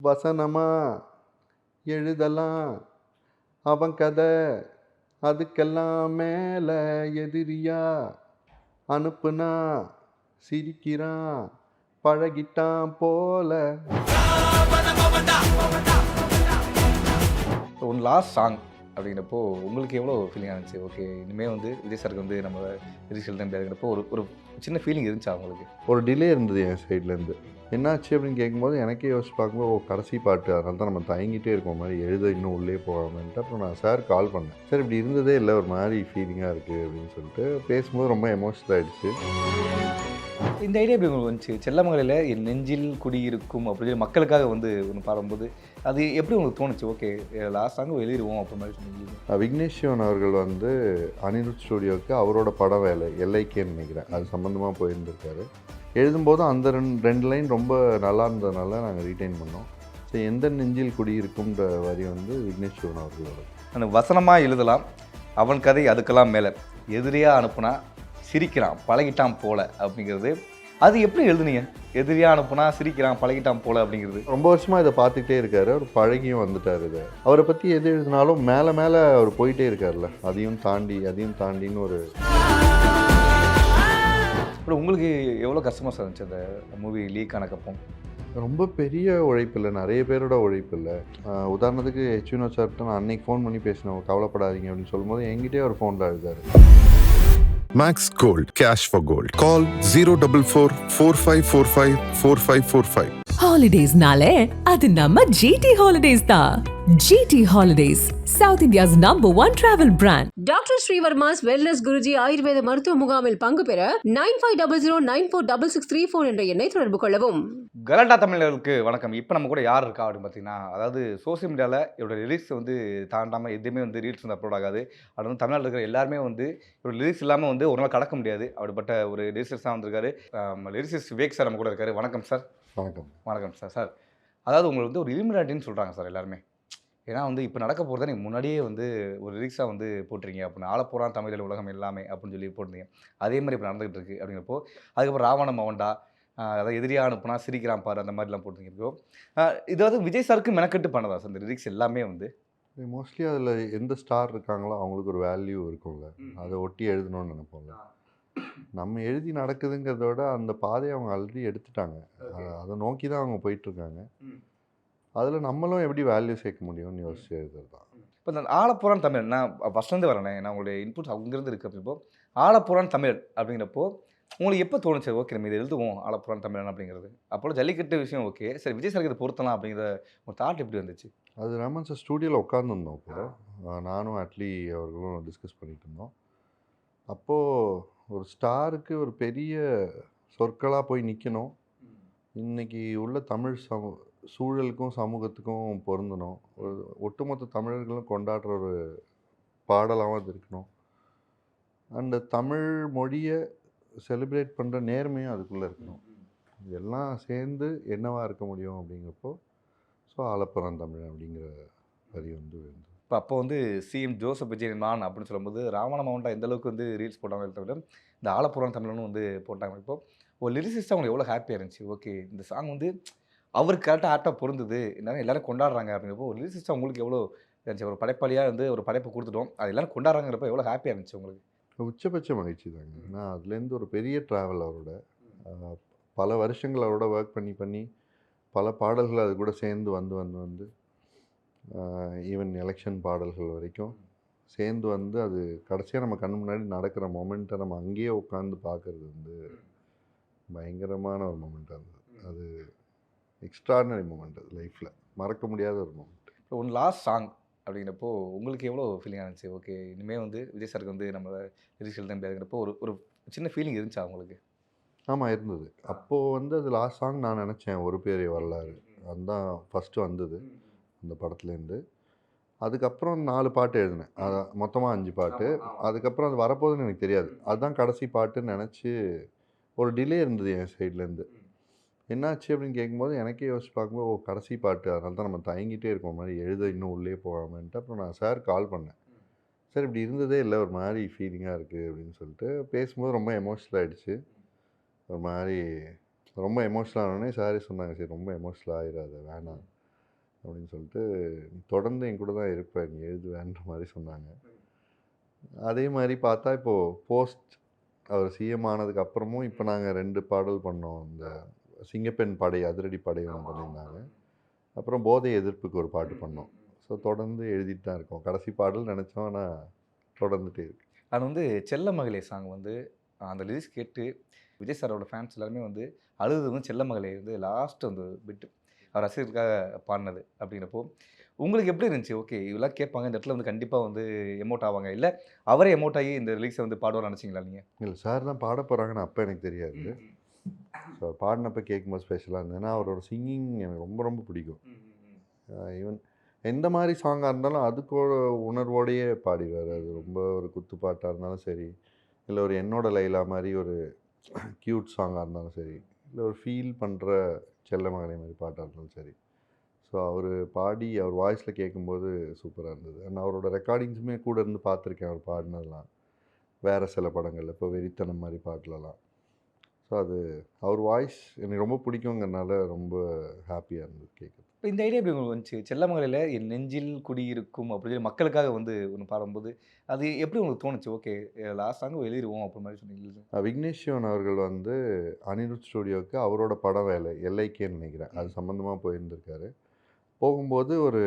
வசனமா எழுதலாம் அவன் கதை, அதுக்கெல்லாம் மேல எதிரியா அனுப்புனா சிரிக்கிறான் பழகிட்டான் போல. ஒன் லாஸ்ட் சாங் அப்படிங்கிறப்போ உங்களுக்கு எவ்வளோ ஃபீலிங்காக இருந்துச்சு? ஓகே, இனிமேல் வந்து விஜய் சாருக்கு வந்து நம்ம லிரிக்ஸ் எழுத முடியாதுங்கிறப்போ ஒரு ஒரு சின்ன ஃபீலிங் இருந்துச்சா உங்களுக்கு? ஒரு டிலே இருந்தது என் சைட்லேருந்து. என்னாச்சு அப்படின்னு கேட்கும்போது எனக்கே யோசிச்சு பார்க்கும்போது, கடைசி பாட்டு அதனால தான் நம்ம தயங்கிட்டே இருக்கோம் மாதிரி எழுத இன்னும் உள்ளே போகாமன்ட்டு. அப்புறம் நான் சார் கால் பண்ணேன். சார் இப்படி இருந்ததே இல்லை, ஒரு மாதிரி ஃபீலிங்காக இருக்குது அப்படின்னு சொல்லிட்டு பேசும்போது ரொம்ப எமோஷனல் ஆகிடுச்சு. இந்த ஐடியா எப்படி உங்களுக்கு வந்துச்சு? செல்லமகளில் என் நெஞ்சில் குடியிருக்கும் அப்படின்னு சொல்லி மக்களுக்காக வந்து ஒன்று பாடும்போது அது எப்படி உங்களுக்கு தோணுச்சு? ஓகே, லாஸ்ட் சாங் எழுதிடுவோம் அப்படி மாதிரி சொன்னீங்க. விக்னேஷ் சிவன் அவர்கள் வந்து அனிருத் ஸ்டூடியோவுக்கு அவரோட படம் வேலை எல்ஐகேன்னு நினைக்கிறேன், அது சம்மந்தமாக போயிருந்திருக்காரு. எழுதும்போது அந்த ரெண்டு லைன் ரொம்ப நல்லா இருந்ததுனால நாங்கள் ரீட்டைன் பண்ணோம். ஸோ எந்த நெஞ்சில் குடியிருக்கும்ன்ற வரி வந்து விக்னேஷ் சிவன் அவர்களோட. அந்த வசனமாக எழுதலாம் அவன் கதை அதுக்கெல்லாம் மேலே எதிரியாக அனுப்புனா சிரிக்கிறான் பழகிட்டான் போல அப்படிங்கிறது, அது எப்படி எழுதுனீங்க? எதிரியாக அனுப்புனா சிரிக்கிறான் பழகிட்டான் போல அப்படிங்கிறது ரொம்ப வருஷமாக இதை பார்த்துக்கிட்டே இருக்காரு, அவர் பழகியும் வந்துட்டார். இதை அவரை பற்றி எது எழுதினாலும் மேலே மேலே அவர் போயிட்டே இருக்கார்ல, அதையும் தாண்டின்னு ஒரு. அப்புறம் உங்களுக்கு எவ்வளோ கஷ்டமாக இருந்துச்சு அந்த மூவி லீக் ஆனக்கப்போ? ரொம்ப பெரிய உழைப்பு இல்லை, நிறைய பேரோட உழைப்பு இல்லை. உதாரணத்துக்கு ஹெச்வினோ சார்கிட்ட நான் அன்னைக்கு ஃபோன் பண்ணி பேசினேன், கவலைப்படாதீங்க அப்படின்னு சொல்லும்போது என்கிட்டே ஒரு ஃபோனில் எழுதாரு. Max Gold, cash for gold. Call 044 4545 4545. Holidays nale adu namma GT Holidays da. GT Holidays, South India's #1 travel brand. Dr. Srivarma's Wellness Guruji ஆயுர்வேத மருத்துவ முகாமில் பங்கு பெற 9500946634 என்ற எண்ணை தொடர்பு கொள்ளவும். கலாட்டா தமிழர்களுக்கு வணக்கம். இப்போ நம்ம கூட யார் இருக்கா அப்படின்னு பார்த்தீங்கன்னா, அதாவது சோசியல் மீடியாவில் இவரோட லிரிக்ஸ் வந்து தாண்டாமல் எதுவுமே வந்து ரீல்ஸ் வந்து அப்லோட் ஆகாது. அது வந்து தமிழ்நாட்டில் இருக்கிற எல்லாருமே வந்து இவரோட லிரிக்ஸ் இல்லாமல் வந்து ஒரு நாள் கடக்க முடியாது. அப்படிப்பட்ட ஒரு லிரிக்ஸாக வந்திருக்காரு. லிரிக்ஸ் விவேக் சார் நம்ம கூட இருக்காரு. வணக்கம் சார். வணக்கம். வணக்கம் சார். சார், அதாவது உங்களுக்கு வந்து ஒரு இலுமினாட்டின்னு சொல்கிறாங்க சார் எல்லாருமே. ஏன்னா வந்து இப்போ நடக்க போகிறத நீங்கள் முன்னாடியே வந்து ஒரு லிரிக்ஸாக வந்து போட்டிருக்கீங்க அப்படின்னு, ஆளப்போகிறான் தமிழில் உலகம் எல்லாமே அப்படின்னு சொல்லி போட்டிருந்தீங்க. அதே மாதிரி இப்போ நடந்துகிட்டு இருக்கு அப்படிங்கிறப்போ, அதுக்கப்புறம் ராவண மவன்டா, அதாவது எதிரியாக அனுப்புனா சிரிக்கிறான் பாரு, அந்த மாதிரிலாம் போட்டிருக்கீங்க. இதாவது விஜய் சாருக்கு மெனக்கெட்டு பண்ணதா சார் இந்த லிரிக்ஸ் எல்லாமே வந்து? மோஸ்ட்லி அதில் எந்த ஸ்டார் இருக்காங்களோ அவங்களுக்கு ஒரு வேல்யூ இருக்கும்ல, அதை ஒட்டி எழுதணும்னு நினைப்போம்ல. நம்ம எழுதி நடக்குதுங்கிறத விட அந்த பாதையை அவங்க ஆல்ரெடி எடுத்துட்டாங்க, அதை நோக்கி தான் அவங்க போயிட்டுருக்காங்க. அதில் நம்மளும் எப்படி வேல்யூ சேர்க்க முடியும்னு யோசிச்சு எழுதுறது தான். இப்போ இந்த ஆளப்போகிறான் தமிழ், நான் ஃபஸ்ட்லேருந்து வரேன், நான் உங்களுடைய இன்புட் அங்கேருந்து இருக்குது. அப்படிப்போ ஆளப்போகிறான் தமிழ் அப்படிங்கிறப்போ உங்களுக்கு எப்போ தோணுச்சு ஓகே நம்ம இதை எழுதுவோம் ஆளப்போகிறான் தமிழன் அப்படிங்கிறது? அப்போ ஜல்லிக்கட்டு விஷயம் ஓகே, சரி விஜய் சாருக்கு இதை பொருத்தலாம் அப்படிங்கிற ஒரு தாட் எப்படி வந்துச்சு? அது ரமன் சார் ஸ்டூடியோவில் உட்காந்துருந்தோம். இப்போ நானும் அட்லி அவர்களும் டிஸ்கஸ் பண்ணிகிட்டு இருந்தோம். அப்போது ஒரு ஸ்டாருக்கு ஒரு பெரிய சொற்களாக போய் நிற்கணும், இன்றைக்கி உள்ள தமிழ் சூழலுக்கும் சமூகத்துக்கும் பொருந்தணும், ஒரு ஒட்டுமொத்த தமிழர்களும் கொண்டாடுற ஒரு பாடலாகவும் அது இருக்கணும், அந்த தமிழ் மொழியை செலிப்ரேட் பண்ணுற நேர்மையும் அதுக்குள்ளே இருக்கணும். இதெல்லாம் சேர்ந்து என்னவாக இருக்க முடியும் அப்படிங்கிறப்போ ஸோ ஆலப்புறம் தமிழ் அப்படிங்கிற வரி வந்து வேணும். இப்போ அப்போ வந்து சிஎம் ஜோசப் விஜயன் அப்படின்னு சொல்லும்போது ராவண மவுண்டா எந்த அளவுக்கு வந்து ரீல்ஸ் போட்டாங்க தவிர இந்த ஆலப்புறம் தமிழனும் வந்து போட்டாங்க. இப்போ ஒரு லிரிசிஸ்டாக உங்களுக்கு எவ்வளோ ஹாப்பியாக இருந்துச்சு? ஓகே, இந்த சாங் வந்து அவருக்கு கரெக்டாக ஆப்டாக பொருந்தது, என்னன்னா எல்லாரும் கொண்டாடுறாங்க அப்படிங்கிறப்போ ஒரு லிரிசிஸ்டாக உங்களுக்கு எவ்வளோ இருந்துச்சு? ஒரு படைப்பாளியாக வந்து ஒரு படைப்பை கொடுத்துட்டோம், அது எல்லாரும் கொண்டாடுறாங்கிறப்போ எவ்வளோ ஹாப்பியாக இருந்துச்சு உங்களுக்கு? உச்சபட்ச மகிழ்ச்சி தாங்க. ஏன்னா அதுலேருந்து ஒரு பெரிய ட்ராவல் அவரோட, பல வருஷங்கள் அவரோட ஒர்க் பண்ணி பல பாடல்கள் அது கூட சேர்ந்து வந்து ஈவன் எலெக்ஷன் பாடல்கள் வரைக்கும் சேர்ந்து வந்து அது கடைசியாக நம்ம கண் முன்னாடி நடக்கிற மொமெண்ட்டை நம்ம அங்கேயே உட்காந்து பார்க்குறது வந்து பயங்கரமான ஒரு மொமெண்ட்டாக இருந்தது. அது எக்ஸ்ட்ராடினரி மொமெண்ட், அது லைஃப்பில் மறக்க முடியாத ஒரு மொமெண்ட். இப்போ ஒன் லாஸ்ட் சாங் அப்படிங்கிறப்போ உங்களுக்கு எவ்வளோ ஃபீலிங்காக இருந்துச்சு? ஓகே, இனிமேல் வந்து விஜய் சாருக்கு வந்து நம்ம லிரிக்ஸ் எழுத முடியாதுங்கிறப்போ ஒரு ஒரு சின்ன ஃபீலிங் இருந்துச்சா உங்களுக்கு? ஆமாம் இருந்தது. அப்போது வந்து அது லாஸ்ட் சாங் நான் நினச்சேன், ஒரு பேரே வரலாறு, அதுதான் ஃபஸ்ட்டு வந்தது அந்த படத்துலேருந்து. அதுக்கப்புறம் 4 பாட்டு எழுதினேன், மொத்தமாக 5 பாட்டு. அதுக்கப்புறம் அது வரப்போகுதுன்னு எனக்கு தெரியாது, அதுதான் கடைசி பாட்டுன்னு நினச்சி ஒரு டிலே இருந்தது என் சைட்லேருந்து. என்னாச்சு அப்படின்னு கேட்கும்போது எனக்கே யோசிச்சு பார்க்கும்போது கடைசி பாட்டு அதனால தான் நம்ம தயங்கிட்டே இருக்கோம் மாதிரி எழுத இன்னும் உள்ளே போகாமன்ட்டு. அப்புறம் நான் சார் கால் பண்ணேன், சார் இப்படி இருந்ததே இல்லை, ஒரு மாதிரி ஃபீலிங்காக இருக்குது அப்படின்னு சொல்லிட்டு பேசும்போது ரொம்ப எமோஷ்னல் ஆகிடுச்சு. ஒரு மாதிரி ரொம்ப எமோஷ்னல் ஆனோடனே சாரே சொன்னாங்க, சரி ரொம்ப எமோஷ்னல் ஆகிடாத வேணாம், அப்படின்னு சொல்லிட்டு, "நீ தொடர்ந்து என் கூட தான் இருப்ப, நீ எழுதுவேன்ற" மாதிரி சொன்னாங்க. அதே மாதிரி பார்த்தா இப்போது போஸ்ட் அவர் சிஎம் ஆனதுக்கு அப்புறமும் இப்போ நாங்கள் 2 பாடல் பண்ணோம். இந்த சிங்கப்பெண் படை, அதிரடி படை ஒன்று பண்ணியிருந்தாங்க. அப்புறம் போதை எதிர்ப்புக்கு ஒரு பாட்டு பண்ணோம். ஸோ தொடர்ந்து எழுதிட்டு தான் இருக்கோம். கடைசி பாடல் நினச்சோம், ஆனால் தொடர்ந்துட்டே இருக்கு. அது வந்து செல்ல மகளே சாங் வந்து அந்த லிரிக்ஸ் கேட்டு விஜய் சாரோட ஃபேன்ஸ் எல்லாருமே வந்து அழுது வந்து செல்ல மகளே வந்து லாஸ்ட் அந்த பிட்டு அவர் ரசிகருக்காக பாடினது அப்படிங்கிறப்போ உங்களுக்கு எப்படி இருந்துச்சு? ஓகே இதெல்லாம் கேட்பாங்க, இந்த இடத்துல வந்து கண்டிப்பாக வந்து எமோட் ஆவாங்க, இல்லை அவரே எமோட் ஆகி இந்த லிரிக்ஸை வந்து பாடுவார்னு நினச்சிங்களா நீங்கள்? இல்லை, சார் தான் பாட போகிறாங்கன்னு அப்போ எனக்கு தெரியாது. ஸோ பாடினப்போ கேட்கும்போது ஸ்பெஷலாக இருந்தது. ஏன்னா அவரோட சிங்கிங் எனக்கு ரொம்ப ரொம்ப பிடிக்கும். ஈவன் எந்த மாதிரி சாங்காக இருந்தாலும் அதுக்கோட உணர்வோடையே பாடிடுவார். அது ரொம்ப ஒரு குத்துப்பாட்டாக இருந்தாலும் சரி, இல்லை ஒரு என்னோட லைலா மாதிரி ஒரு க்யூட் சாங்காக இருந்தாலும் சரி, இல்லை ஒரு ஃபீல் பண்ணுற செல்ல மகனை மாதிரி பாட்டாக இருந்தாலும் சரி. ஸோ அவர் பாடி அவர் வாய்ஸில் கேட்கும்போது சூப்பராக இருந்தது. அண்ட் அவரோட ரெக்கார்டிங்ஸுமே கூட இருந்து பார்த்துருக்கேன் அவர் பாடினதெல்லாம். வேறு சில படங்களில் இப்போ வெறித்தனம் மாதிரி பாட்டுலலாம். ஸோ அது அவர் வாய்ஸ் எனக்கு ரொம்ப பிடிக்குங்கிறனால ரொம்ப ஹாப்பியாக இருந்தது கேட்குறது. இப்போ இந்த ஐடியா எப்படி உங்களுக்கு வந்துச்சு? செல்ல மகளில் என் நெஞ்சில் குடியிருக்கும் அப்படின்னு சொல்லி மக்களுக்காக வந்து ஒன்று பாடும்போது அது எப்படி உங்களுக்கு தோணுச்சு? ஓகே லாஸ்ட் சாங் எழுதிடுவோம் அப்படி மாதிரி சொன்னீங்க. விக்னேஷ் சிவன் அவர்கள் வந்து அனிருத் ஸ்டுடியோவுக்கு அவரோட பட வேலை எல்ஐகேன்னு நினைக்கிறேன், அது சம்மந்தமாக போயிருந்திருக்காரு. போகும்போது ஒரு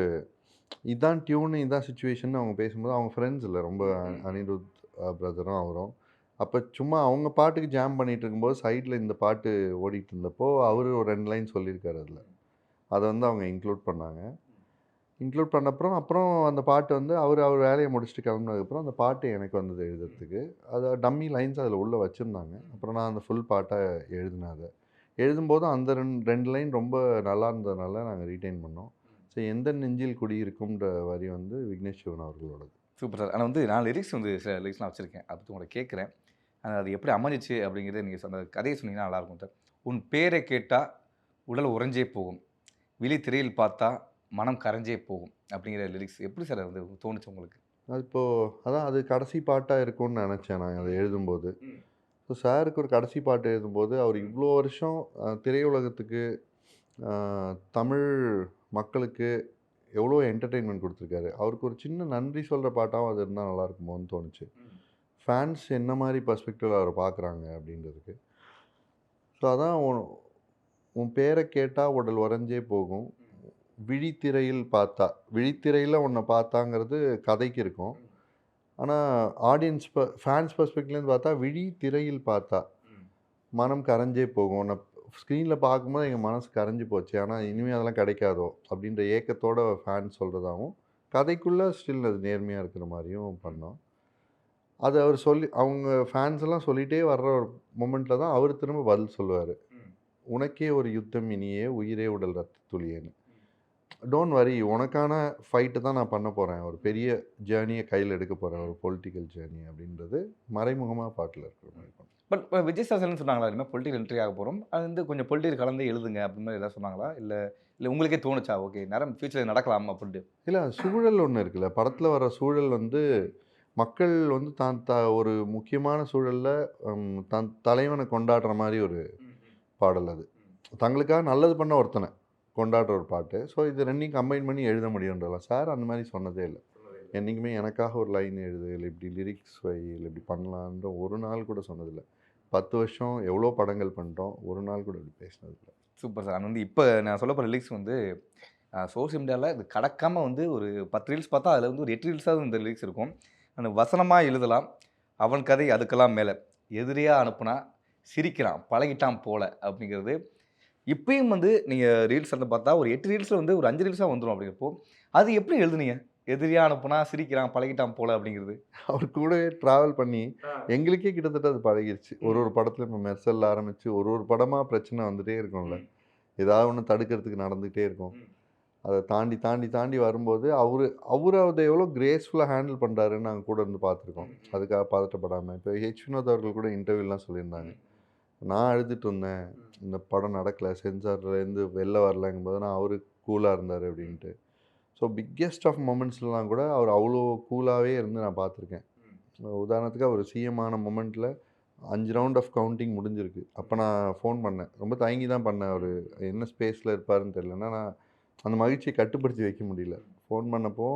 இதான் டியூனு, இதான் சுச்சுவேஷன் அவங்க பேசும்போது அவங்க ஃப்ரெண்ட்ஸ் இல்லை ரொம்ப, அனிருத் பிரதரும் அவரும். அப்போ சும்மா அவங்க பாட்டுக்கு ஜாம் பண்ணிகிட்டு இருக்கும்போது சைடில் இந்த பாட்டு ஓடிட்டு இருந்தப்போ அவர் ஒரு 2 லைன் சொல்லியிருக்காரு அதில். அதை வந்து அவங்க இன்க்ளூட் பண்ணாங்க. இன்க்ளூட் பண்ணப்புறம் அப்புறம் அந்த பாட்டு வந்து அவர் வேலையை முடிச்சுட்டு கிளம்புனதுக்கப்புறம் அந்த பாட்டு எனக்கு வந்தது எழுதுறதுக்கு. அது டம்மி லைன்ஸ் அதில் உள்ளே வச்சுருந்தாங்க. அப்புறம் நான் அந்த ஃபுல் பாட்டை எழுதினேன். அதை எழுதும்போது அந்த 2 லைன் ரொம்ப நல்லா இருந்ததுனால நாங்கள் ரீட்டைன் பண்ணோம். ஸோ எந்த நெஞ்சில் குடியிருக்கும்ன்ற வரி வந்து விக்னேஷ் சிவன் அவர்களோடது. Super sir. ஆனால் வந்து நான் லிரிக்ஸ் வந்து சில லிரிக்ஸ்லாம் வச்சுருக்கேன், அதை பற்றி உங்களை கேட்குறேன். அது எப்படி அமைஞ்சிச்சு அப்படிங்கிறது நீங்கள் அந்த கதையை சொன்னீங்கன்னா நல்லாயிருக்கும் சார். உன் பேரை கேட்டால் உடல் உறைஞ்சே போகும், விழி திரையில் பார்த்தா மனம் கரைஞ்சே போகும் அப்படிங்கிற லிரிக்ஸ் எப்படி சார் வந்து தோணுச்சு உங்களுக்கு? அது இப்போது அதான் அது கடைசி பாட்டாக இருக்கும்னு நினச்சேன் நான் அதை எழுதும்போது. ஸோ சாருக்கு ஒரு கடைசி பாட்டு எழுதும்போது அவர் இவ்வளோ வருஷம் திரையுலகத்துக்கு தமிழ் மக்களுக்கு எவ்வளோ என்டர்டெயின்மெண்ட் கொடுத்துருக்காரு. அவருக்கு ஒரு சின்ன நன்றி சொல்கிற பாட்டாகவும் அது இருந்தால் நல்லாயிருக்குமோன்னு தோணுச்சு. ஃபேன்ஸ் என்ன மாதிரி பர்ஸ்பெக்டிவில் அவரை பார்க்குறாங்க அப்படின்றதுக்கு. ஸோ அதான் உன் பேரை கேட்டால் உடல் உறைஞ்சே போகும், விழித்திரையில் பார்த்தா, விழித்திரையில் உன்னை பார்த்தாங்கிறது கதைக்கு இருக்கும். ஆனால் ஆடியன்ஸ் ஃபேன்ஸ் பர்ஸ்பெக்டிவ்லேருந்து பார்த்தா விழித்திரையில் பார்த்தா மனம் கரைஞ்சே போகும். உன்னை ஸ்க்ரீனில் பார்க்கும்போது எங்கள் மனசு கரைஞ்சி போச்சு, ஆனால் இனிமேல் அதெல்லாம் கிடைக்காதோ அப்படின்ற ஏக்கத்தோட ஃபேன்ஸ் சொல்கிறதாகவும், கதைக்குள்ளே ஸ்டில் அது நேர்மையாக இருக்கிற மாதிரியும் பண்ணோம். அது அவர் சொல்லி அவங்க ஃபேன்ஸ் எல்லாம் சொல்லிகிட்டே வர்ற ஒரு மொமெண்ட்டில் தான் அவர் திரும்ப பதில் சொல்லுவார். உனக்கே ஒரு யுத்தம் இனியே உயிரே உடல் ரத்த துளியேன்னு. டோன்ட் வரி, உனக்கான ஃபைட்டு தான் நான் பண்ண போகிறேன், ஒரு பெரிய ஜேர்னியை கையில் எடுக்க போகிறேன், ஒரு பொலிட்டிக்கல் ஜேர்னி அப்படின்றது மறைமுகமாக பாட்டில் இருக்கிற மாதிரி பண்ணோம். பட் இப்போ விஜய் சார்னு சொன்னாங்களா, இனிமேல் பொலிட்டிக்கல் என்ட்ரி ஆக போகிறோம், அது வந்து கொஞ்சம் பொலிட்டிக்கல் கலந்து எழுதுங்க அப்படின்னு மாதிரி ஏதாவது சொன்னாங்களா? இல்லை இல்லை உங்களுக்கே தோணுச்சா ஓகே நேரம் ஃபியூச்சரில் நடக்கலாம் அப்படின்ட்டு? இல்லை, சூழல் ஒன்று இருக்குல்ல, படத்தில் வர சூழல் வந்து மக்கள் வந்து ஒரு முக்கியமான சூழலில் தான் தலைவனை கொண்டாடுற மாதிரி ஒரு பாடல் அது. தங்களுக்காக நல்லது பண்ண ஒருத்தனை கொண்டாடுற ஒரு பாட்டு. ஸோ இது ரெண்டையும் கம்பைன் பண்ணி எழுத முடியுன்றலாம். சார் அந்த மாதிரி சொன்னதே இல்லை. என்றைக்குமே எனக்காக ஒரு லைன் எழுது, இல்லை இப்படி லிரிக்ஸ் வை, இல்லை இப்படி பண்ணலான்ற ஒரு நாள் கூட சொன்னதில்லை. 10 வருஷம் எவ்வளோ படங்கள் பண்ணிட்டோம், ஒரு நாள் கூட இப்படி பேசினதில்லை. Super sir. அது வந்து இப்போ நான் சொல்ல போகிற லிரிக்ஸ் வந்து சோஷியல் மீடியாவில் இது கடக்காமல் வந்து ஒரு 10 ரீல்ஸ் பார்த்தா அதில் வந்து ஒரு 8 ரீல்ஸாவது இந்த லிரிக்ஸ் இருக்கும். அந்த வசனமாக எழுதலாம், அவன் கதை அதுக்கெல்லாம் மேலே, எதிரியாக அனுப்புனா சிரிக்கிறான் பழகிட்டான் போல அப்படிங்கிறது இப்பயும் வந்து நீங்கள் ரீல்ஸ் வந்து பார்த்தா ஒரு 8 ரீல்ஸில் வந்து ஒரு 5 ரீல்ஸாக வந்துடும். அப்படிங்கிறப்போ அது எப்படி எழுதுனீங்க? எதிரியாக அனுப்புனா சிரிக்கிறான் பழகிட்டான் போல அப்படிங்கிறது. அவர் கூடவே ட்ராவல் பண்ணி எங்களுக்கே கிட்டத்தட்ட அது பழகிடுச்சு. ஒரு படத்தில் இப்போ மெர்சல் ஆரம்பித்து ஒரு படமாக பிரச்சனை வந்துகிட்டே இருக்கும்ல, ஏதாவது ஒன்று தடுக்கிறதுக்கு நடந்துகிட்டே இருக்கும். அதை தாண்டி தாண்டி தாண்டி வரும்போது அவர் அதை எவ்வளோ கிரேஸ்ஃபுல்லாக ஹேண்டில் பண்ணுறாருன்னு நாங்கள் கூட இருந்து பார்த்துருக்கோம். அதுக்காக பதட்டப்படாமல். இப்போ ஹெச் வினோத் அவர்கள் கூட இன்டர்வியூலாம் சொல்லியிருந்தாங்க, நான் அழுதுட்டு இருந்தேன், இந்த படம் நடக்கலை, சென்சார்லேருந்து வெளில வரலங்கும்போது நான் அவர் கூலாக இருந்தார் அப்படின்ட்டு. ஸோ பிக்கெஸ்ட் ஆஃப் மொமெண்ட்ஸ்லாம் கூட அவர் அவ்வளோ கூலாகவே இருந்து நான் பார்த்துருக்கேன். உதாரணத்துக்கு அவர் சிஎம் ஆன மொமெண்ட்டில் 5 ரவுண்ட் ஆஃப் கவுண்டிங் முடிஞ்சிருக்கு. அப்போ நான் ஃபோன் பண்ணேன், ரொம்ப தயங்கி தான் பண்ணேன், அவர் என்ன ஸ்பேஸில் இருப்பாருன்னு தெரியல. ஏன்னா நான் அந்த மகிழ்ச்சியை கட்டுப்படுத்தி வைக்க முடியல. ஃபோன் பண்ணப்போ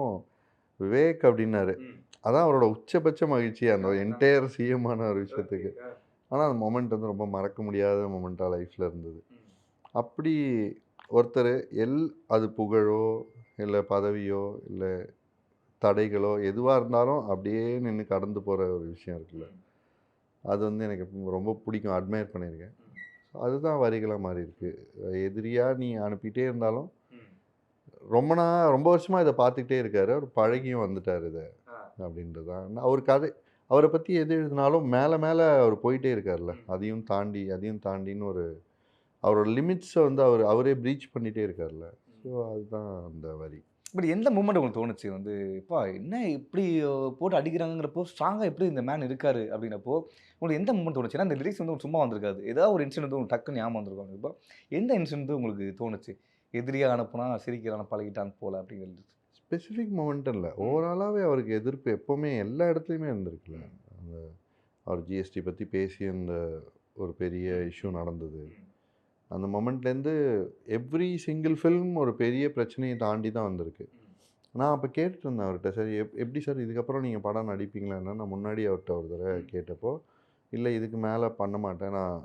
விவேக் அப்படின்னாரு. அதான் அவரோட உச்சபட்ச மகிழ்ச்சி அந்த என்டையர் சிஎம்மான ஒரு விஷயத்துக்கு. ஆனால் அந்த மொமெண்ட் வந்து ரொம்ப மறக்க முடியாத மொமெண்ட்டாக லைஃப்பில் இருந்தது. அப்படி ஒருத்தர் அது புகழோ இல்லை பதவியோ இல்லை தடைகளோ எதுவாக இருந்தாலும் அப்படியே நின்று கடந்து போகிற ஒரு விஷயம் இருக்குல்ல, அது வந்து எனக்கு ரொம்ப பிடிக்கும், அட்மையர் பண்ணியிருக்கேன். அதுதான் வரிகளாக மாறி இருக்கு. எதிரியாக நீ அனுப்பிட்டே இருந்தாலும் ரொம்ப வருஷமாக இதை பார்த்துக்கிட்டே இருக்காரு. அவர் பழகியும் வந்துட்டார் இதை அப்படின்றது தான் அவர் கதை. அவரை பற்றி எது எழுதினாலும் மேலே மேலே அவர் போயிட்டே இருக்கார்ல, அதையும் தாண்டின்னு ஒரு அவரோட லிமிட்ஸை வந்து அவரே ப்ரீச் பண்ணிகிட்டே இருக்கார்ல. ஸோ அதுதான் அந்த வரி. பட் எந்த மூமெண்ட் உங்களுக்கு தோணுச்சு வந்து இப்போ என்ன இப்படி போட்டு அடிக்கிறாங்கிறப்போ ஸ்ட்ராங்காக எப்படி இந்த மேன் இருக்காரு அப்படின்னப்போ உங்களுக்கு எந்த மூமெண்ட் தோணுச்சு? ஏன்னா இந்த லிரிக்ஸ் வந்து சும்மா வந்திருக்காது, ஏதாவது ஒரு இன்சிடென்ட் உங்களுக்கு டக்குன்னு ஞாபகம் வந்திருக்கும். இப்போ எந்த இன்சிடென்ட் உங்களுக்கு தோணுச்சு எதிரியாக அனுப்புனா சிரிக்கிறான பழகிட்டான் போல அப்படிங்கிறது? ஸ்பெசிஃபிக் மொமெண்ட் இல்லை, ஓவராலாகவே அவருக்கு எதிர்ப்பு எப்போவுமே எல்லா இடத்துலையுமே இருந்திருக்குல்ல. அந்த அவர் ஜிஎஸ்டி பற்றி பேசி அந்த ஒரு பெரிய இஷ்யூ நடந்தது. அந்த மொமெண்ட்லேருந்து எவ்ரி சிங்கிள் ஃபில்ம் ஒரு பெரிய பிரச்சனையை தாண்டி தான் வந்திருக்கு. நான் அப்போ கேட்டுட்டு இருந்தேன் அவர்கிட்ட, சரி எப்படி சார் இதுக்கப்புறம் நீங்கள் படம் நடிப்பீங்களான்னு நான் முன்னாடி அவர்கிட்ட ஒரு தடவை கேட்டப்போ, இல்லை இதுக்கு மேலே பண்ண மாட்டேன், நான்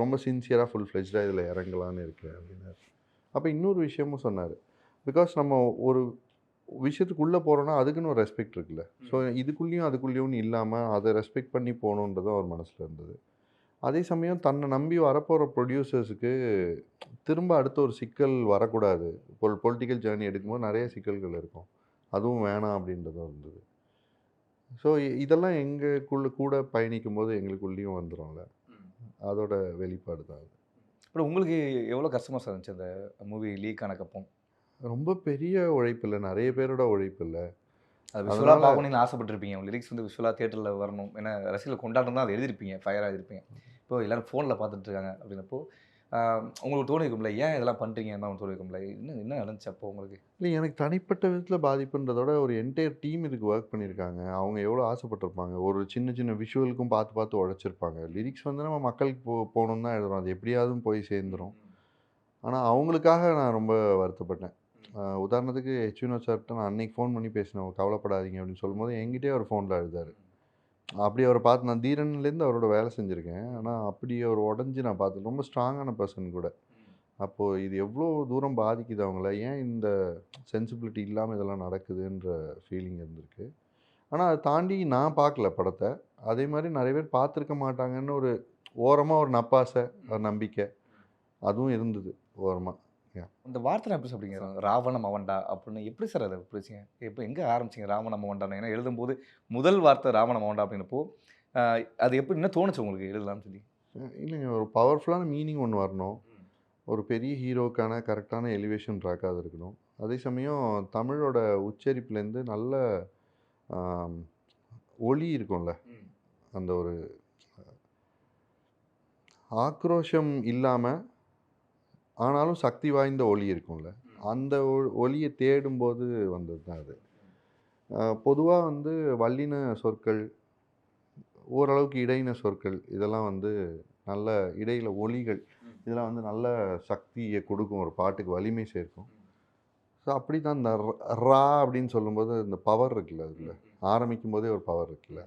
ரொம்ப சின்சியராக ஃபுல் ஃப்ளெஜ்டாக இதில் இறங்கலான்னு இருக்கேன் அப்படின்னாரு. அப்போ இன்னொரு விஷயமும் சொன்னார், பிகாஸ் நம்ம ஒரு விஷயத்துக்குள்ளே போகிறோன்னா அதுக்குன்னு ஒரு ரெஸ்பெக்ட் இருக்குல்ல. ஸோ இதுக்குள்ளேயும் அதுக்குள்ளேயும் இல்லாமல் அதை ரெஸ்பெக்ட் பண்ணி போகணுன்றதும் அவர் மனசில் இருந்தது. அதே சமயம் தன்னை நம்பி வரப்போகிற ப்ரொடியூசர்ஸுக்கு திரும்ப அடுத்த ஒரு சிக்கல் வரக்கூடாது. பொலிட்டிக்கல் ஜேர்னி எடுக்கும்போது நிறைய சிக்கல்கள் இருக்கும், அதுவும் வேணாம் அப்படின்றதும் இருந்தது. ஸோ இதெல்லாம் கூட பயணிக்கும் போது எங்களுக்குள்ளேயும் வந்துடும்ல, அதோட வெளிப்பாடு தான் அது. அப்புறம் உங்களுக்கு எவ்வளோ கஷ்டமாக சார் இருந்துச்சு அந்த மூவி லீக் ஆனக்கப்போ? ரொம்ப பெரிய உழைப்பு இல்லை, நிறைய பேரோட உழைப்பு இல்லை. அது விஷுவலாக பார்க்கணும்னு ஆசைப்பட்டிருப்பீங்க, லிரிக்ஸ் வந்து விஷுவலாக தியேட்டரில் வரணும், ஏன்னா ரசிகர்கள் கொண்டாட்டம் தான் அதை எழுதிருப்பீங்க, ஃபயராக எழுதிருப்பீங்க. இப்போ எல்லோரும் ஃபோனில் பார்த்துட்டு இருக்காங்க அப்படின்னப்போ உங்களுக்கு தோணிருக்கும்ல, ஏன் இதெல்லாம் பண்ணுறீங்கன்னு தான் தோணிருக்கும்ல, என்ன நடந்துச்சு அப்போ உங்களுக்கு? இல்லை, எனக்கு தனிப்பட்ட விதத்தில் பாதிப்புன்றதோட ஒரு என்டையர் டீம் இதுக்கு ஒர்க் பண்ணியிருக்காங்க. அவங்க எவ்வளோ ஆசைப்பட்டிருப்பாங்க, ஒரு சின்ன சின்ன விஷுவலுக்கும் பார்த்து பார்த்து உழைச்சிருப்பாங்க. லிரிக்ஸ் வந்து நம்ம மக்களுக்கு போகணுன்னு தான் எழுதுறோம், அது எப்படியாவது போய் சேர்ந்துடும். ஆனால் அவங்களுக்காக நான் ரொம்ப வருத்தப்பட்டேன். உதாரணத்துக்கு வினோத் சார்கிட்ட நான் அன்னைக்கு ஃபோன் பண்ணி பேசினேன், கவலைப்படாதீங்க அப்படின்னு சொல்லும்போது என்கிட்டயே அவர் ஃபோனில் எழுதார். அப்படி அவரை பார்த்து நான் தீரன்லேருந்து அவரோட வேலை செஞ்சுருக்கேன், ஆனால் அப்படி அவர் உடஞ்சி நான் பார்த்தேன். ரொம்ப ஸ்ட்ராங்கான பர்சன் கூட. அப்போது இது எவ்வளோ தூரம் பாதிக்குது அவங்கள, ஏன் இந்த சென்சிபிலிட்டி இல்லாமல் இதெல்லாம் நடக்குதுன்ற ஃபீலிங் இருந்திருக்கு. ஆனால் அதை தாண்டி நான் பார்க்கல படத்தை, அதே மாதிரி நிறைய பேர் பார்த்துருக்க மாட்டாங்கன்னு ஒரு ஓரமாக ஒரு நப்பாசை, ஒரு நம்பிக்கை அதுவும் இருந்தது ஓரமாக. அந்த வார்த்தை எப்படி சொல்றீங்க? ராவண மவண்டா அப்படின்னு எப்படி சார் அதை பிடிச்சிங்க? எப்போ எங்கே ஆரம்பிச்சிங்க ராவண மவண்டான்னு? ஏன்னா எழுதும்போது முதல் வார்த்தை ராவண மவண்டா அப்படின்னப்போ அது எப்படி என்ன தோணுச்சு உங்களுக்கு எழுதலாம்னு சொல்லி? இல்லைங்க, ஒரு பவர்ஃபுல்லான மீனிங் ஒன்று வரணும், ஒரு பெரிய ஹீரோக்கான கரெக்டான எலிவேஷன் ட்ராக்காக அது இருக்கணும். அதே சமயம் தமிழோட உச்சரிப்புலேருந்து நல்ல ஒலி இருக்கும்ல, அந்த ஒரு ஆக்ரோஷம் இல்லாமல் ஆனாலும் சக்தி வாய்ந்த ஒலி இருக்கும்ல, அந்த ஒலியை தேடும்போது வந்தது தான் அது. பொதுவாக வந்து வல்லின சொற்கள், ஓரளவுக்கு இடையின சொற்கள், இதெல்லாம் வந்து நல்ல இடையில ஒலிகள், இதெல்லாம் வந்து நல்ல சக்தியை கொடுக்கும், ஒரு பாட்டுக்கு வலிமை சேர்க்கும். ஸோ அப்படி தான் இந்த ரா அப்படின்னு சொல்லும்போது இந்த பவர் இருக்குல்ல, அதில் ஆரம்பிக்கும் போதே ஒரு பவர் இருக்குல்ல.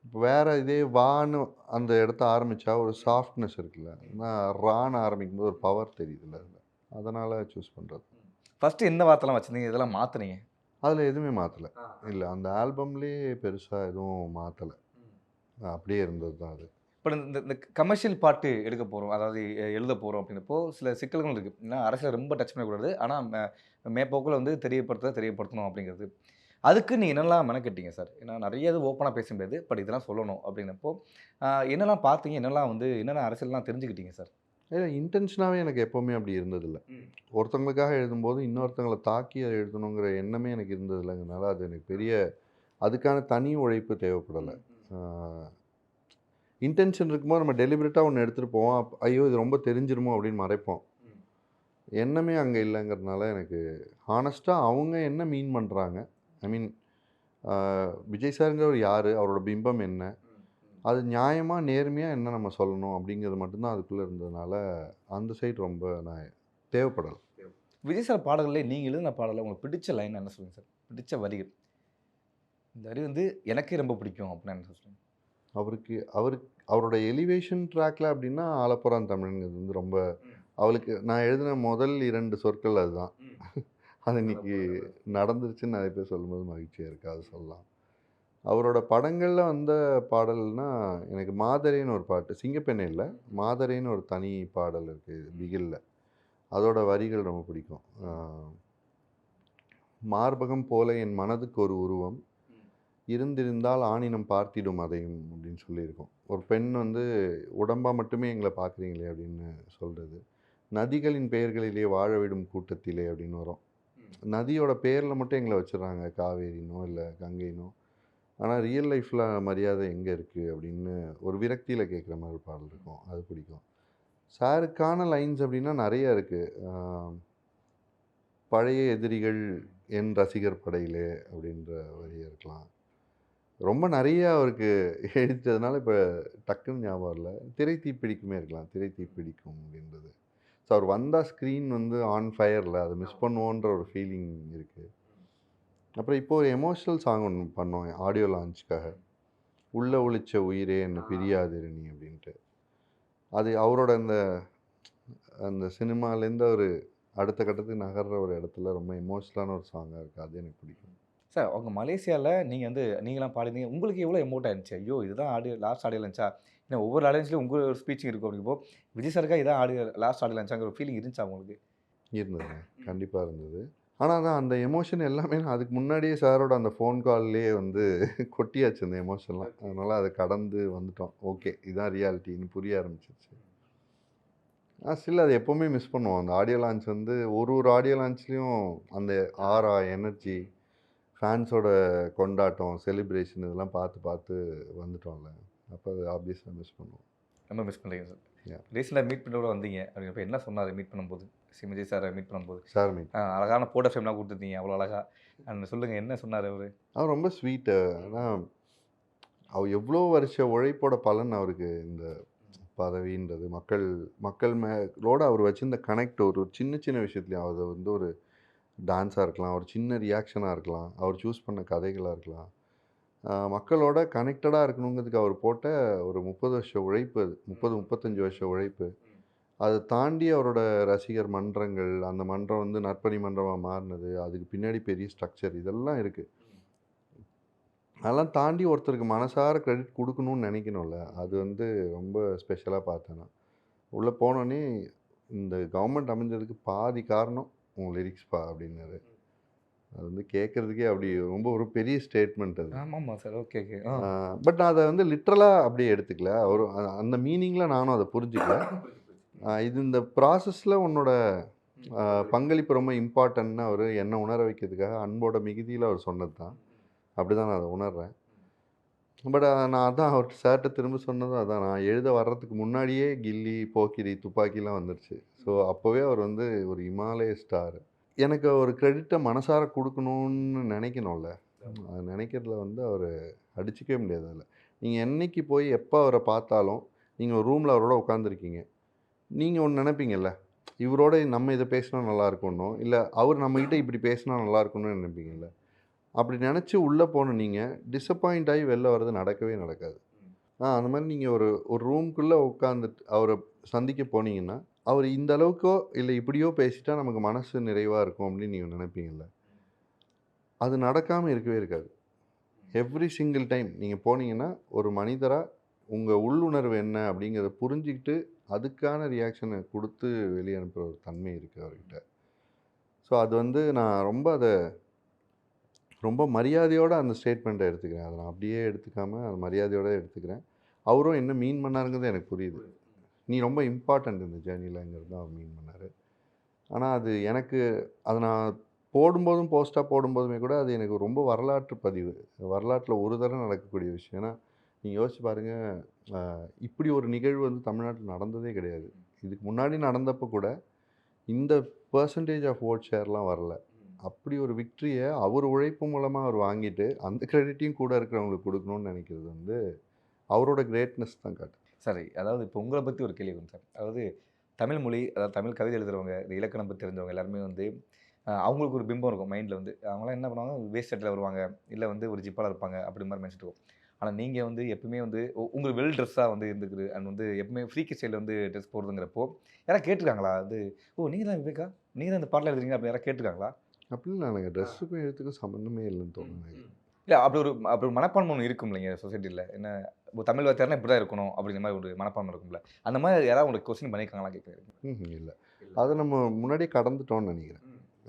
இப்போ வேறு இதே வான்னு அந்த இடத்த ஆரம்பித்தா ஒரு சாஃப்ட்னஸ் இருக்குல்ல, ஆனால் ரான்னு ஆரம்பிக்கும்போது ஒரு பவர் தெரியுதுல்ல அதில், அதனால் சூஸ் பண்ணுறது. ஃபஸ்ட்டு எந்த வார்த்தைலாம் வச்சுருந்தீங்க, இதெல்லாம் மாற்றுனீங்க? அதில் எதுவுமே மாற்றலை. இல்லை, அந்த ஆல்பம்லேயே பெருசாக எதுவும் மாற்றலை, அப்படியே இருந்தது தான் அது. இப்போ இந்த கமர்ஷியல் பாட்டு எடுக்க போகிறோம், அதாவது எழுத போகிறோம் அப்படின்னப்போ சில சிக்கல்கள் இருக்குது. ஏன்னா அரசியல் ரொம்ப டச் பண்ணக்கூடாது, ஆனால் மேற்போக்கில் வந்து தெரியப்படுத்தணும் அப்படிங்கிறது. அதுக்கு நீங்கள் என்னெல்லாம் மெனக்கெட்டீங்க சார்? ஏன்னா நிறைய இது ஓப்பனாக பேச முடியாது, பட் இதெல்லாம் சொல்லணும் அப்படின்னப்போ என்னெல்லாம் பார்த்தீங்க, என்னென்ன அரசியல்லாம் தெரிஞ்சுக்கிட்டீங்க சார்? இல்லை, இன்டென்ஷனாகவே எனக்கு எப்போவுமே அப்படி இருந்ததில்லை. ஒருத்தவங்களுக்காக எழுதும்போது இன்னொருத்தவங்களை தாக்கி அதை எழுதணுங்கிற எண்ணமே எனக்கு இருந்ததில்லைங்கனால அது எனக்கு பெரிய அதுக்கான தனி உழைப்பு தேவைப்படலை. இன்டென்ஷன் இருக்கும்போது நம்ம டெலிபரேட்டாக ஒன்று எடுத்துகிட்டு போவோம், ஐயோ இது ரொம்ப தெரிஞ்சிருமோ அப்படின்னு மறைப்போம். எண்ணமே அங்கே இல்லைங்கிறதுனால எனக்கு ஹானஸ்ட்டாக அவங்க என்ன மீன் பண்ணுறாங்க, ஐ மீன் விஜய் சாருங்கிறவர் யார், அவரோட பிம்பம் என்ன, அது நியாயமாக நேர்மையாக என்ன நம்ம சொல்லணும் அப்படிங்கிறது மட்டும்தான் அதுக்குள்ளே இருந்ததுனால அந்த சைடு ரொம்ப நான் தேவைப்படலை. விஜய் சார் பாடல்களே நீங்கள் எழுதின பாடலில் உங்களுக்கு பிடிச்ச லைன் என்ன சொல்லுங்கள் சார்? பிடிச்ச வரிகள். இந்த வரி வந்து எனக்கே ரொம்ப பிடிக்கும் அப்படின்னு என்ன சொல்லுங்கள்? அவரோட எலிவேஷன் ட்ராக்ல அப்படின்னா ஆலப்புறான் தமிழ்ங்கிறது வந்து ரொம்ப அவளுக்கு நான் எழுதின முதல் 2 சொற்கள் அதுதான். அது இன்னைக்கு நடந்துருச்சுன்னு நிறைய பேர் சொல்லும்போது மகிழ்ச்சியாக இருக்குது. அது சொல்லலாம். அவரோட படங்களில் வந்த பாடல்னா எனக்கு மாதரேன்னு ஒரு பாட்டு, சிங்கப்பெண்ணே இல்லை, மாதரேன்னு ஒரு தனி பாடல் இருக்குது பிகில்ல. அதோட வரிகள் ரொம்ப பிடிக்கும். மார்பகம் போல என் மனதுக்கு ஒரு உருவம் இருந்திருந்தால் ஆணினம் பார்த்திடும் அதையும் அப்படின்னு சொல்லியிருக்கோம். ஒரு பெண் வந்து உடம்பாக மட்டுமே எங்களை பார்க்குறீங்களே அப்படின்னு சொல்கிறது. நதிகளின் பெயர்களிலே வாழ விடும் கூட்டத்திலே அப்படின்னு வரும். நதியோட பேரில் மட்டும் எங்களை வச்சிடறாங்க, காவேரினோ இல்லை கங்கைனோ. ஆனால் ரியல் லைஃப்பில் மரியாதை எங்கே இருக்குது அப்படின்னு ஒரு விரக்தியில் கேட்குற மாதிரி பாடல் இருக்கும். அது பிடிக்கும். சாருக்கான லைன்ஸ் அப்படின்னா நிறைய இருக்குது. பழைய எதிரிகள் என் ரசிகர் படையிலே அப்படின்ற வரியாக இருக்கலாம். ரொம்ப நிறைய அவருக்கு எழுதிட்டதுனால இப்போ டக்குன்னு ஞாபகம் இல்லை. திரை தீப்பிடிக்குமே இருக்கலாம், திரை தீப்பிடிக்கும் அப்படின்றது. ஸோ அவர் வந்தால் ஸ்க்ரீன் வந்து ஆன் ஃபயரில் அதை மிஸ் பண்ணுவோன்ற ஒரு ஃபீலிங் இருக்குது. அப்புறம் இப்போ ஒரு எமோஷ்னல் சாங் ஒன்று பண்ணோம் ஆடியோ லான்ச்சுக்காக, உள்ள ஒளிச்ச உயிரே என்ன பிரியாதிரு நீ அப்படின்ட்டு. அது அவரோட அந்த அந்த சினிமாலேருந்து ஒரு அடுத்த கட்டத்துக்கு நகர்ற ஒரு இடத்துல ரொம்ப எமோஷ்னலான ஒரு சாங்காக இருக்குது. அது எனக்கு பிடிக்கும். சார் அவங்க மலேசியாவில் நீங்கள் வந்து நீங்களாம் பாடினீங்க, உங்களுக்கு எவ்வளோ எமோட் ஆயிருந்துச்சு? ஐயோ இதுதான் ஆடியோ லாஸ்ட் ஆடியோ லான்ச்சா? ஏன்னா ஒவ்வொரு ஆடியன்ஸ்லையும் உங்கள் ஒரு ஸ்பீச்சிங் இருக்கும். அப்படிங்கப்போ விஜய் சாருக்கா இதான் ஆடியோ லாஸ்ட் ஆடியோ லான்ச்சாங்கிற ஒரு ஃபீலிங் இருந்துச்சா உங்களுக்கு? இருந்ததுங்க, கண்டிப்பாக இருந்தது. ஆனால் தான் அந்த எமோஷன் எல்லாமே நான் அதுக்கு முன்னாடியே சாரோட அந்த ஃபோன் கால்லேயே வந்து கொட்டியாச்சு அந்த எமோஷன்லாம். அதனால் அதை கடந்து வந்துட்டோம். ஓகே, இதுதான் ரியாலிட்டின்னு புரிய ஆரம்பிச்சிருச்சு. ஸ்டில் அது எப்போவுமே மிஸ் பண்ணுவோம். அந்த ஆடியோ லான்ச் வந்து ஒரு ஆடியோ லான்ச்லேயும் அந்த ஆரா எனர்ஜி, ஃபேன்ஸோட கொண்டாட்டம், செலிப்ரேஷன் இதெல்லாம் பார்த்து வந்துட்டோம்ல. அப்போ அது ஆப்வியஸாக மிஸ் பண்ணுவோம். ரொம்ப மிஸ் பண்ணுறீங்க சார். ரீசெண்டாக மீட் பண்ண கூட வந்தீங்க அப்படிங்கிறப்ப என்ன சொன்னார் மீட் பண்ணும்போது? விஜய் சாரை மீட் பண்ணும்போது சார் மீட் அழகான போட்டோ ஃப்ரேம்லாம் கொடுத்துருந்தீங்க அவ்வளோ அழகா. சொல்லுங்கள் என்ன சொன்னார் அவர்? அவர் ரொம்ப ஸ்வீட்டு. ஆனால் அவர் எவ்வளோ வருஷ உழைப்போட பலன் அவருக்கு இந்த பதவின்றது. மக்களோட அவர் வச்சிருந்த கனெக்ட் ஒரு சின்ன சின்ன விஷயத்துலையும், அது வந்து ஒரு டான்ஸாக இருக்கலாம், ஒரு சின்ன ரியாக்ஷனாக இருக்கலாம், அவர் சூஸ் பண்ண கதைகளாக இருக்கலாம், மக்களோட கனெக்டடாக இருக்கணுங்கிறதுக்கு அவர் போட்ட ஒரு 30 வருஷ உழைப்பு. அது 35 வருஷ உழைப்பு. அதை தாண்டி அவரோட ரசிகர் மன்றங்கள், அந்த மன்றம் வந்து நற்பணி மன்றமாக மாறினது, அதுக்கு பின்னாடி பெரிய ஸ்ட்ரக்சர் இதெல்லாம் இருக்குது. அதெல்லாம் தாண்டி ஒருத்தருக்கு மனசார கிரெடிட் கொடுக்கணும்னு நினைக்கணும்ல, அது வந்து ரொம்ப ஸ்பெஷலாக பார்த்தேன் நான். உள்ளே போனோடனே இந்த கவர்மெண்ட் அமைஞ்சதுக்கு பாதி காரணம் உங்கள் லிரிக்ஸ்பா அப்படின்னாரு. அது வந்து கேட்குறதுக்கே அப்படி ரொம்ப ஒரு பெரிய ஸ்டேட்மெண்ட் அது. ஆமாம் சார். Okay okay. பட் நான் அதை வந்து லிட்ரலாக அப்படியே எடுத்துக்கல. அவர் அந்த மீனிங்கில் நானும் அதை புரிஞ்சுக்கல. இது இந்த ப்ராசஸில் உன்னோட பங்களிப்பு ரொம்ப இம்பார்ட்டன்ட்னு அவர் என்னை உணர வைக்கிறதுக்காக அன்போட மிகுதியில் அவர் சொன்னது தான். அப்படி தான் நான் அதை உணர்றேன். பட் நான் அதான் அவர் சார்கிட்ட திரும்ப சொன்னதும் அதான், நான் எழுத வர்றதுக்கு முன்னாடியே கில்லி, போக்கிரி, துப்பாக்கிலாம் வந்துருச்சு. ஸோ அப்போவே அவர் வந்து ஒரு இமாலய ஸ்டார். எனக்கு ஒரு கிரெடிட்டை மனசார கொடுக்கணும்னு நினைக்கணும்ல, அது நினைக்கிறதுல வந்து அவர் அடிச்சிக்கவே முடியாது. அதில் நீங்கள் என்னைக்கு போய் எப்போ அவரை பார்த்தாலும், நீங்கள் ஒரு ரூமில் அவரோட உட்காந்துருக்கீங்க, நீங்கள் ஒன்று நினைப்பீங்கல்ல, இவரோட நம்ம இதை பேசினா நல்லாயிருக்கும்னோ, இல்லை அவர் நம்மக்கிட்ட இப்படி பேசினா நல்லாயிருக்கும்னு நினைப்பீங்கல்ல. அப்படி நினச்சி உள்ளே போன நீங்கள் டிசப்பாயிண்ட் ஆகி வெளில வர்றது நடக்கவே நடக்காது. அந்த மாதிரி நீங்கள் ஒரு ரூம்குள்ளே உட்காந்துட்டு அவரை சந்திக்க போனீங்கன்னா, அவர் இந்த அளவுக்கோ இல்லை இப்படியோ பேசிட்டா நமக்கு மனசு நிறைவாக இருக்கும் அப்படின்னு நீங்கள் நினைப்பீங்கள்ல, அது நடக்காமல் இருக்கவே இருக்காது. எவ்ரி சிங்கிள் டைம் நீங்கள் போனீங்கன்னா ஒரு மனிதராக உங்கள் உள்ளுணர்வு என்ன அப்படிங்கிறத புரிஞ்சுக்கிட்டு அதுக்கான ரியாக்ஷனை கொடுத்து வெளியே அனுப்புகிற ஒரு தன்மை இருக்குது அவர்கிட்ட. ஸோ அது வந்து நான் ரொம்ப மரியாதையோடு அந்த ஸ்டேட்மெண்ட்டை எடுத்துக்கிறேன். அதை நான் அப்படியே எடுத்துக்காமல் அதை மரியாதையோடு எடுத்துக்கிறேன். அவரும் என்ன மீன் பண்ணாருங்கிறது எனக்கு புரியுது. நீ ரொம்ப இம்பார்ட்டண்ட் இந்த ஜேர்னிலங்கிறது தான் அவர் மீன் பண்ணார். ஆனால் அது எனக்கு அதை நான் போடும்போதும் போஸ்ட்டாக போடும்போதுமே கூட அது எனக்கு ரொம்ப வரலாற்று பதிவு. வரலாற்றில் ஒரு தடவை நடக்கக்கூடிய விஷயம். ஏன்னா நீங்கள் யோசிச்சு பாருங்கள், இப்படி ஒரு நிகழ்வு வந்து தமிழ்நாட்டில் நடந்ததே கிடையாது. இதுக்கு முன்னாடி நடந்தப்போ கூட இந்த பர்சன்டேஜ் ஆஃப் ஓட் ஷேர்லாம் வரல. அப்படி ஒரு விக்ட்ரியை அவர் உழைப்பு மூலமாக அவர் வாங்கிட்டு அந்த கிரெடிட்டையும் கூட இருக்கிறவங்களுக்கு கொடுக்கணும்னு நினைக்கிறது வந்து அவரோட கிரேட்னஸ் தான் காட்டு. சரி, அதாவது இப்போ உங்களை பற்றி ஒரு கேள்வி வரும் சார். அதாவது தமிழ் மொழி, அதாவது தமிழ் கவிதை எழுதுறவங்க, இந்த இலக்கணம் பற்றி தெரிஞ்சவங்க எல்லாருமே வந்து அவங்களுக்கு ஒரு பிம்பம் இருக்கும் மைண்டில் வந்து. அவங்களாம் என்ன பண்ணுவாங்க, வேஸ்ட் சட்டையில் வருவாங்க, இல்லை வந்து ஒரு ஜிப்பால இருப்பாங்க, அப்படி மாதிரி நினச்சிட்டு இருக்கும். ஆனால் நீங்கள் வந்து எப்பவுமே வந்து உங்களுக்கு வெல் ட்ரெஸ்ஸாக வந்து இருந்துக்குது அண்ட் வந்து எப்பவுமே ஃப்ரீக்கி ஸ்டைலில் வந்து ட்ரெஸ் போடுறதுங்கிறப்போ யாராவது கேட்டிருக்காங்களா? அது நீங்கள் தான் விவேகா, நீங்கள் தான் இந்த பாட்டில் எழுதுறீங்க அப்படின்னு யாராவது கேட்டிருக்காங்களா? அப்படின்னு எனக்கு ட்ரெஸ்ஸுக்கும் எழுத்துக்கும் சம்மந்தமே இல்லைன்னு தோணுது. இல்லை அப்படி ஒரு மனப்பான்மை ஒன்று இருக்கும் இல்லைங்க சொசைட்டியில். என்ன இப்போ தமிழ் வார்த்தைனா இப்படி தான் இருக்கணும் அப்படிங்கிற மாதிரி ஒரு மனப்பான்மை இருக்கும்ல. அந்த மாதிரி யாராவது உங்களுக்கு கொஸ்டின் பண்ணியிருக்காங்களா கேட்குறேன். இல்லை, அதை நம்ம முன்னாடியே கடந்துட்டோம்னு நினைக்கிறேன்.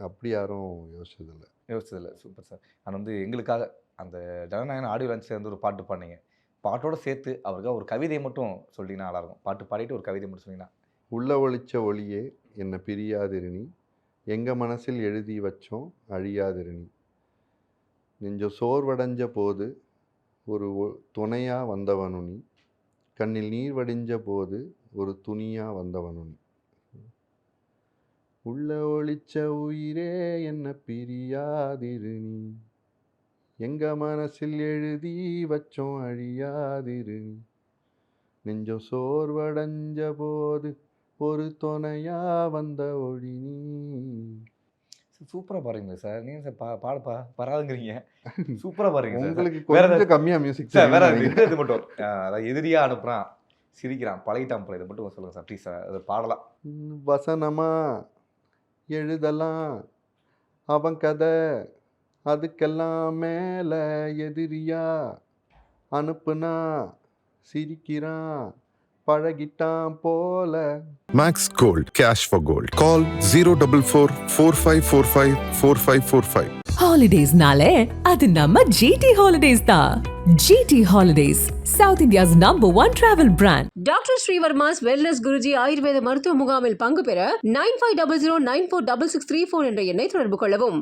அப்படி யாரும் யோசிச்சதில்லை. யோசிச்சதில்லை. Super sir. ஆனால் வந்து எங்களுக்காக அந்த ஜனநாயகன் ஆடியோ லான்ச்சில் வந்து ஒரு பாட்டு பாடினீங்க. பாட்டோட சேர்த்து அவருக்காக ஒரு கவிதையை மட்டும் சொல்லிங்கன்னா நல்லாயிருக்கும். பாட்டு பாடிட்டு ஒரு கவிதை மட்டும் சொன்னீங்கன்னா. உள்ள ஒளிச்ச ஒளியே என்னை பிரியாதிருநீ, எங்கள் மனசில் எழுதி வச்சோம் அழியாதிருநீ, நெஞ்சம் சோர்வடைஞ்ச போது ஒரு துணையாக வந்தவனு நீ, கண்ணில் நீர் வடிஞ்ச போது ஒரு துணியாக வந்தவனு நீ, உள்ள ஒளிச்ச உயிரே என்னை பிரியாதிருநீ, எங்கள் மனசில் எழுதி வச்சோம் அழியாதிருநீ, நெஞ்சம் சோர்வடைஞ்ச போது ஒரு துணையா வந்த ஒளி நீ. சூப்பராக பாடுறீங்களே சார். நீங்கள் சார் பாடாதுங்கிறீங்க. சூப்பராக பாடுறீங்க சார். உங்களுக்கு வேற கொஞ்சம் கம்மியாக மியூசிக் சார் வேற இது மட்டும் அதாவது எதிரியாக அனுப்புகிறான், சிரிக்கிறான், பழகிட்டான் போல, இதை மட்டும் சொல்லுங்கள் சார் ப்ளீஸ் சார். அது பாடலாம். வசனமா எழுதலாம் அவன் கதை, அதுக்கெல்லாம் மேல எதிரியா அனுப்புனா சிரிக்கிறான், பழகிட்டான் போல. Max Gold, cash for gold. Call 044 4545 4545. Holidays nale adu namma GT Holidays da. GT Holidays, South India's #1 travel brand. Doctor ஸ்ரீவர்மாஸ் வெல்னஸ் குருஜி ஆயுர்வேத மருத்துவ முகாமில் பங்கு பெற 9500946634 என்ற எண்ணை தொடர்பு கொள்ளவும்.